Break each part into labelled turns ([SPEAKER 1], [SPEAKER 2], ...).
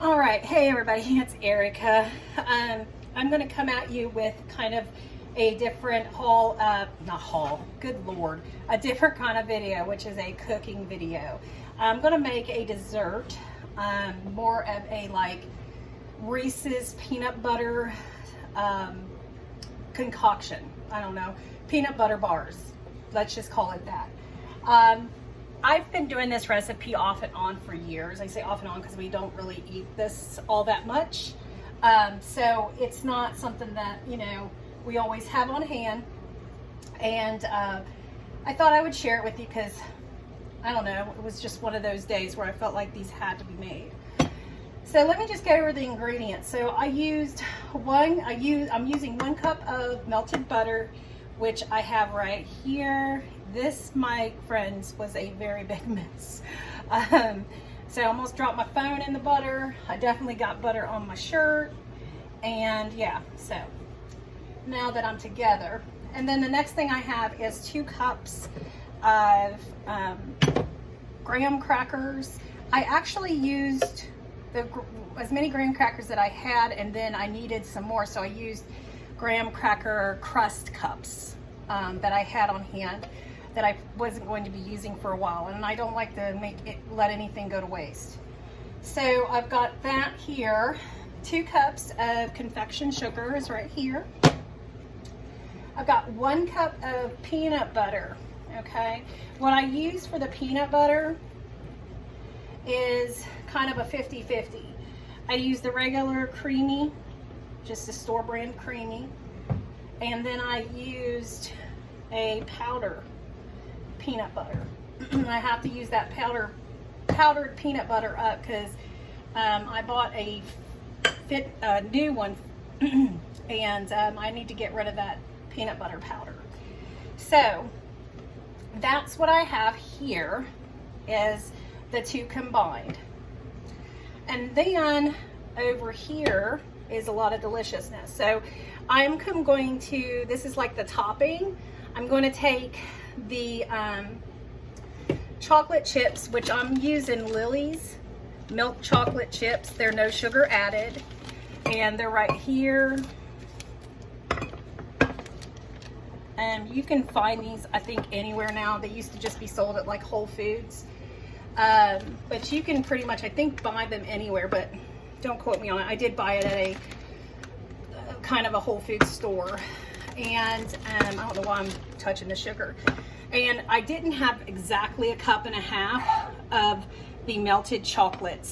[SPEAKER 1] All right, hey everybody, it's Erica. I'm going to come at you with kind of a different good Lord, a different kind of video, which is a cooking video. I'm going to make a dessert, more of a like Reese's peanut butter concoction. I don't know, peanut butter bars. Let's just call it that. I've been doing this recipe off and on for years. I say off and on because we don't really eat this all that much. So it's not something that, you know, we always have on hand. And I thought I would share it with you because, I don't know, it was just one of those days where I felt like these had to be made. So let me just go over the ingredients. So I'm using 1 cup of melted butter, which I have right here. This, my friends, was a very big mess. So I almost dropped my phone in the butter. I definitely got butter on my shirt. And yeah, so now that I'm together. And then the next thing I have is 2 cups of graham crackers. I actually used as many graham crackers that I had, and then I needed some more, so I used graham cracker crust cups that I had on hand that I wasn't going to be using for a while, and I don't like to let anything go to waste. So I've got that here. 2 cups of confection sugar is right here. I've got 1 cup of peanut butter. Okay, what I use for the peanut butter is kind of a 50-50. I use the regular creamy, just the store brand creamy, and then I used a powdered peanut butter. I have to use that powdered peanut butter up because I bought a new one and I need to get rid of that peanut butter powder. So that's what I have here, is the 2 combined. And then over here is a lot of deliciousness. So I'm going to, this is like the topping. I'm going to take the chocolate chips, which I'm using Lily's milk chocolate chips. They're no sugar added, and they're right here. And you can find these, I think, anywhere now. They used to just be sold at like Whole Foods. But you can pretty much, I think, buy them anywhere, but don't quote me on it. I did buy it at a kind of a Whole Foods store. And I don't know why I'm touching the sugar. And I didn't have exactly 1.5 cups of the melted chocolate,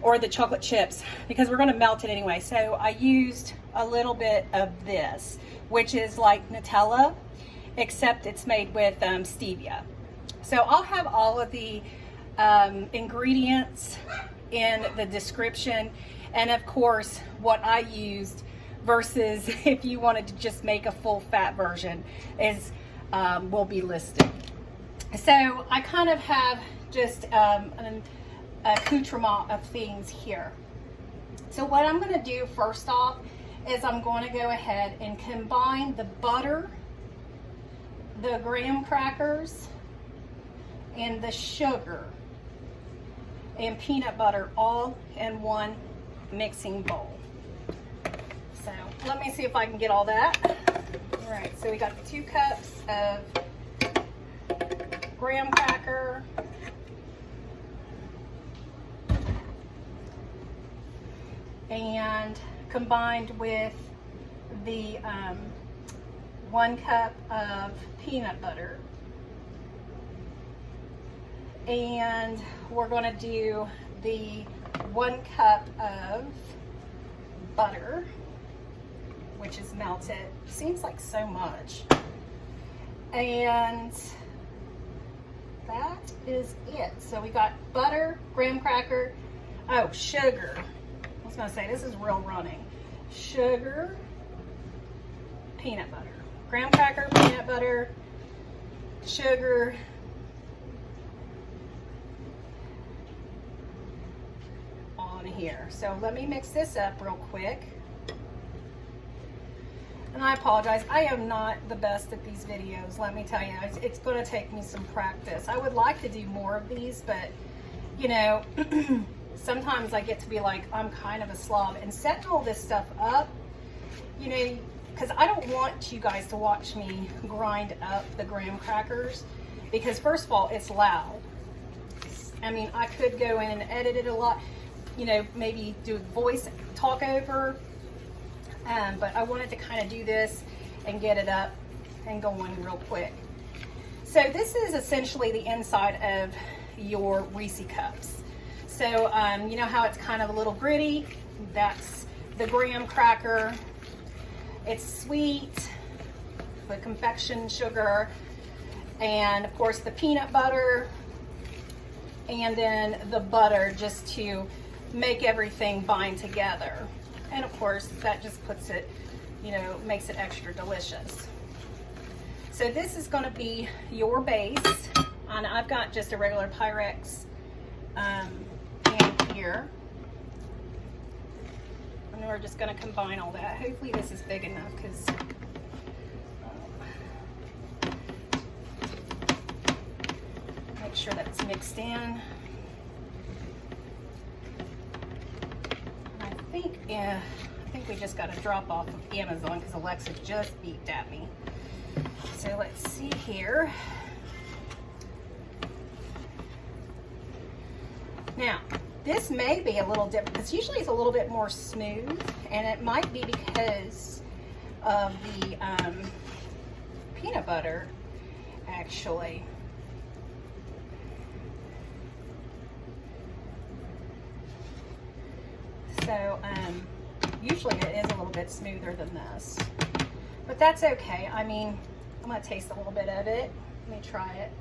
[SPEAKER 1] or the chocolate chips, because we're going to melt it anyway. So I used a little bit of this, which is like Nutella, except it's made with stevia. So I'll have all of the ingredients in the description, and of course what I used versus if you wanted to just make a full fat version is will be listed. So I kind of have just an accoutrement of things here. So what I'm going to do first off is I'm going to go ahead and combine the butter, the graham crackers, and the sugar and peanut butter all in one mixing bowl. So let me see if I can get all that. All right, so we got 2 cups of graham cracker, and combined with the 1 cup of peanut butter. And we're going to do the 1 cup of butter, which is melted. Seems like so much. And that is it. So we got butter, graham cracker, sugar. I was going to say, this is real running. Sugar, peanut butter. Graham cracker, peanut butter, sugar, on here. So let me mix this up real quick. And I apologize, I am not the best at these videos, let me tell you. It's going to take me some practice. I would like to do more of these, but you know, sometimes I get to be like, I'm kind of a slob. And setting all this stuff up, you know, because I don't want you guys to watch me grind up the graham crackers, because first of all, it's loud. I mean, I could go in and edit it a lot, you know, maybe do voice talk over, but I wanted to kind of do this and get it up and going real quick. So this is essentially the inside of your Reese cups. So you know how it's kind of a little gritty? That's the graham cracker. It's sweet, the confection sugar, and of course the peanut butter, and then the butter just to make everything bind together. And of course that just puts it, you know, makes it extra delicious. So this is going to be your base, and I've got just a regular Pyrex pan here. And we're just going to combine all that. Hopefully this is big enough, because make sure that's mixed in. I think we just got a drop off of Amazon because Alexa just beeped at me. So let's see here. Now, this may be a little different, because usually it's a little bit more smooth, and it might be because of the peanut butter, actually. So usually it is a little bit smoother than this, but that's okay. I mean, I'm gonna taste a little bit of it. Let me try it.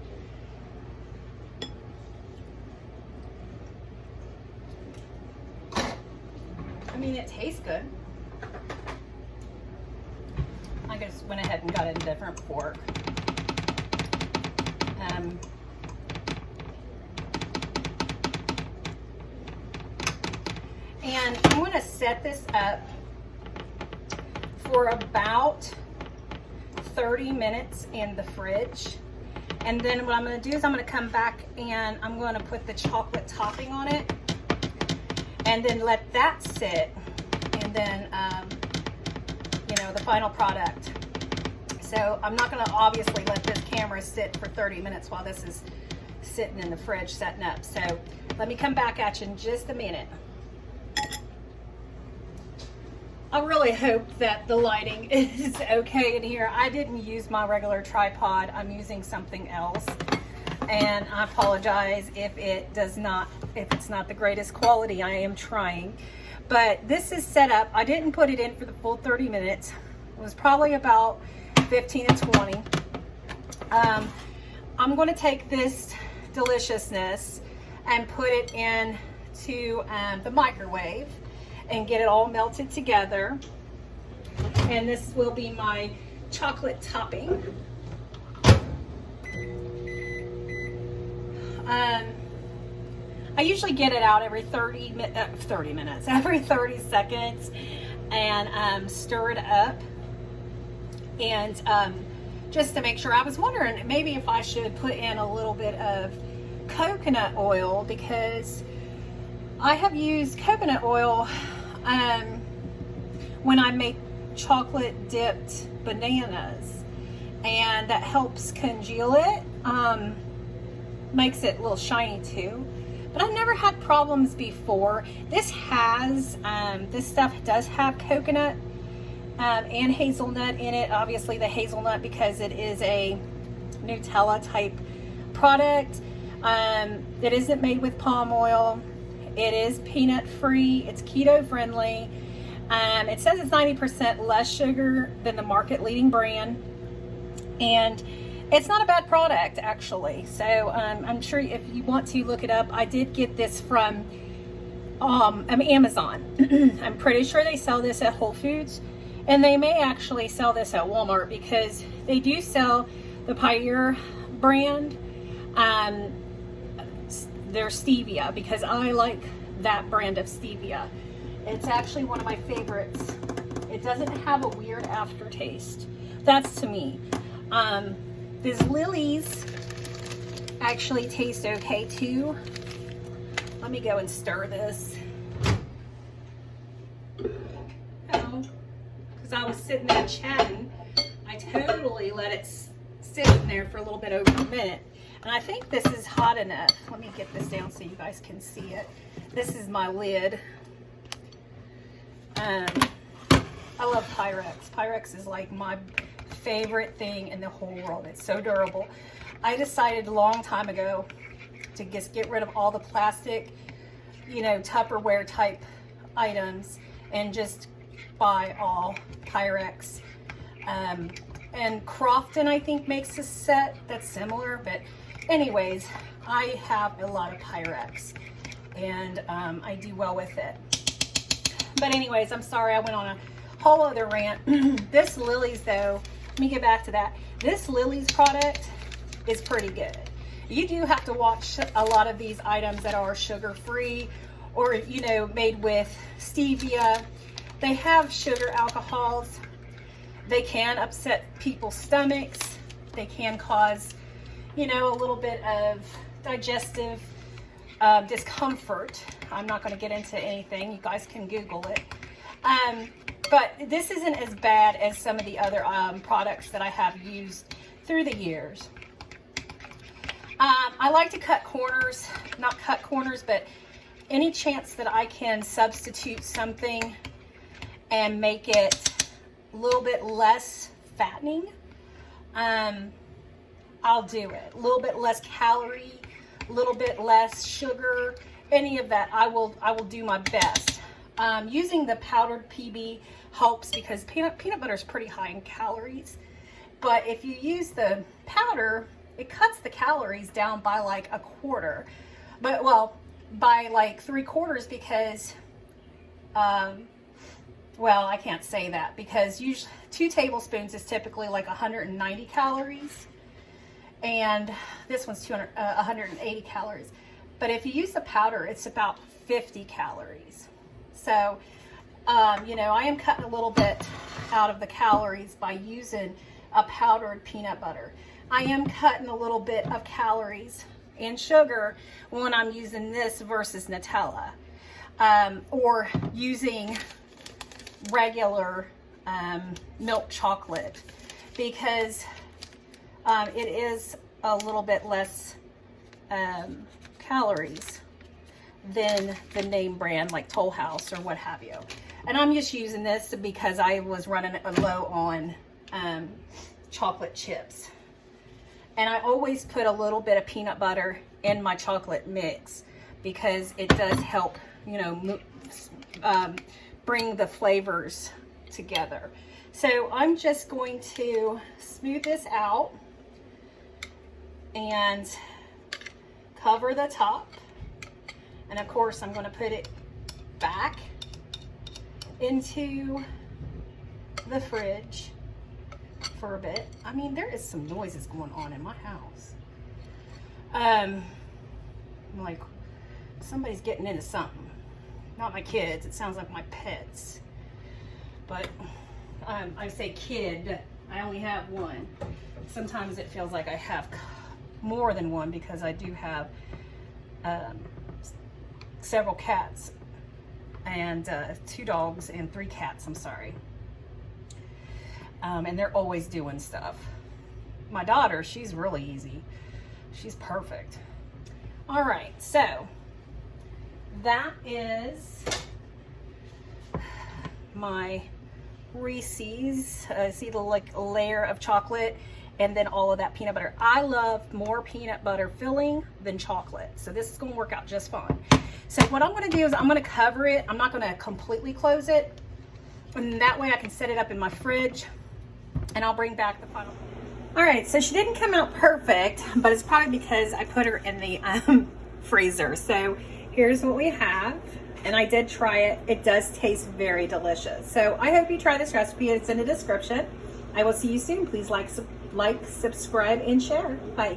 [SPEAKER 1] I mean, it tastes good. I just went ahead and got a different fork. And I'm going to set this up for about 30 minutes in the fridge. And then what I'm going to do is I'm going to come back and I'm going to put the chocolate topping on it, and then let that sit, and then you know, the final product. So I'm not going to obviously let this camera sit for 30 minutes while this is sitting in the fridge setting up. So let me come back at you in just a minute. I really hope that the lighting is okay in here. I didn't use my regular tripod. I'm using something else, and I apologize if it's not the greatest quality. I am trying, but this is set up. I didn't put it in for the full 30 minutes. It was probably about 15 to 20. I'm going to take this deliciousness and put it into the microwave and get it all melted together. And this will be my chocolate topping. I usually get it out every 30 minutes, every 30 seconds, and stir it up. And just to make sure, I was wondering maybe if I should put in a little bit of coconut oil, because I have used coconut oil when I make chocolate dipped bananas, and that helps congeal it, makes it a little shiny too. But I've never had problems before. This stuff does have coconut and hazelnut in it. Obviously the hazelnut, because it is a Nutella type product. It isn't made with palm oil. It is peanut free. It's keto friendly. It says it's 90% less sugar than the market leading brand. And it's not a bad product, actually. So I'm sure if you want to look it up, I did get this from Amazon. I'm pretty sure they sell this at Whole Foods, and they may actually sell this at Walmart, because they do sell the Pyrex brand. Their stevia, because I like that brand of stevia. It's actually one of my favorites. It doesn't have a weird aftertaste. That's to me. These lilies actually taste okay too. Let me go and stir this. Because I was sitting there chatting, I totally let it sit in there for a little bit over a minute. And I think this is hot enough. Let me get this down so you guys can see it. This is my lid. I love Pyrex. Pyrex is like my favorite thing in the whole world. It's so durable. I decided a long time ago to just get rid of all the plastic, you know, Tupperware type items and just buy all Pyrex. And Crofton, I think, makes a set that's similar, but anyways, I have a lot of Pyrex and I do well with it. But anyways, I'm sorry I went on a whole other rant. This Lily's though, let me get back to that. This Lily's product is pretty good. You do have to watch a lot of these items that are sugar-free or, you know, made with stevia. They have sugar alcohols. They can upset people's stomachs. They can cause, you know, a little bit of digestive discomfort. I'm not going to get into anything. You guys can Google it. But this isn't as bad as some of the other products that I have used through the years. I like to cut corners, not cut corners, but any chance that I can substitute something and make it a little bit less fattening, I'll do it. A little bit less calorie, a little bit less sugar, any of that, I will do my best. Using the powdered PB helps because peanut butter is pretty high in calories. But if you use the powder, it cuts the calories down by like a quarter. But well, by like 3/4 because, well, I can't say that because usually 2 tablespoons is typically like 190 calories. And this one's 180 calories. But if you use the powder, it's about 50 calories. So, you know, I am cutting a little bit out of the calories by using a powdered peanut butter. I am cutting a little bit of calories and sugar when I'm using this versus Nutella, or using regular milk chocolate, because it is a little bit less calories than the name brand like Toll House or what have you. And I'm just using this because I was running low on chocolate chips. And I always put a little bit of peanut butter in my chocolate mix because it does help, you know, bring the flavors together. So I'm just going to smooth this out and cover the top. And of course, I'm going to put it back into the fridge for a bit. I mean, there is some noises going on in my house. I'm like, somebody's getting into something. Not my kids. It sounds like my pets. But I say kid. I only have one. Sometimes it feels like I have more than one because I do have several cats and 2 dogs and 3 cats, I'm sorry. And they're always doing stuff. My daughter, she's really easy. She's perfect. All right, so that is my Reese's. See the like layer of chocolate and then all of that peanut butter. I love more peanut butter filling than chocolate. So this is gonna work out just fine. So what I'm gonna do is I'm gonna cover it. I'm not gonna completely close it. And that way I can set it up in my fridge and I'll bring back the final. All right, so she didn't come out perfect, but it's probably because I put her in the freezer. So here's what we have. And I did try it. It does taste very delicious. So I hope you try this recipe. It's in the description. I will see you soon. Please like, subscribe, and share. Bye.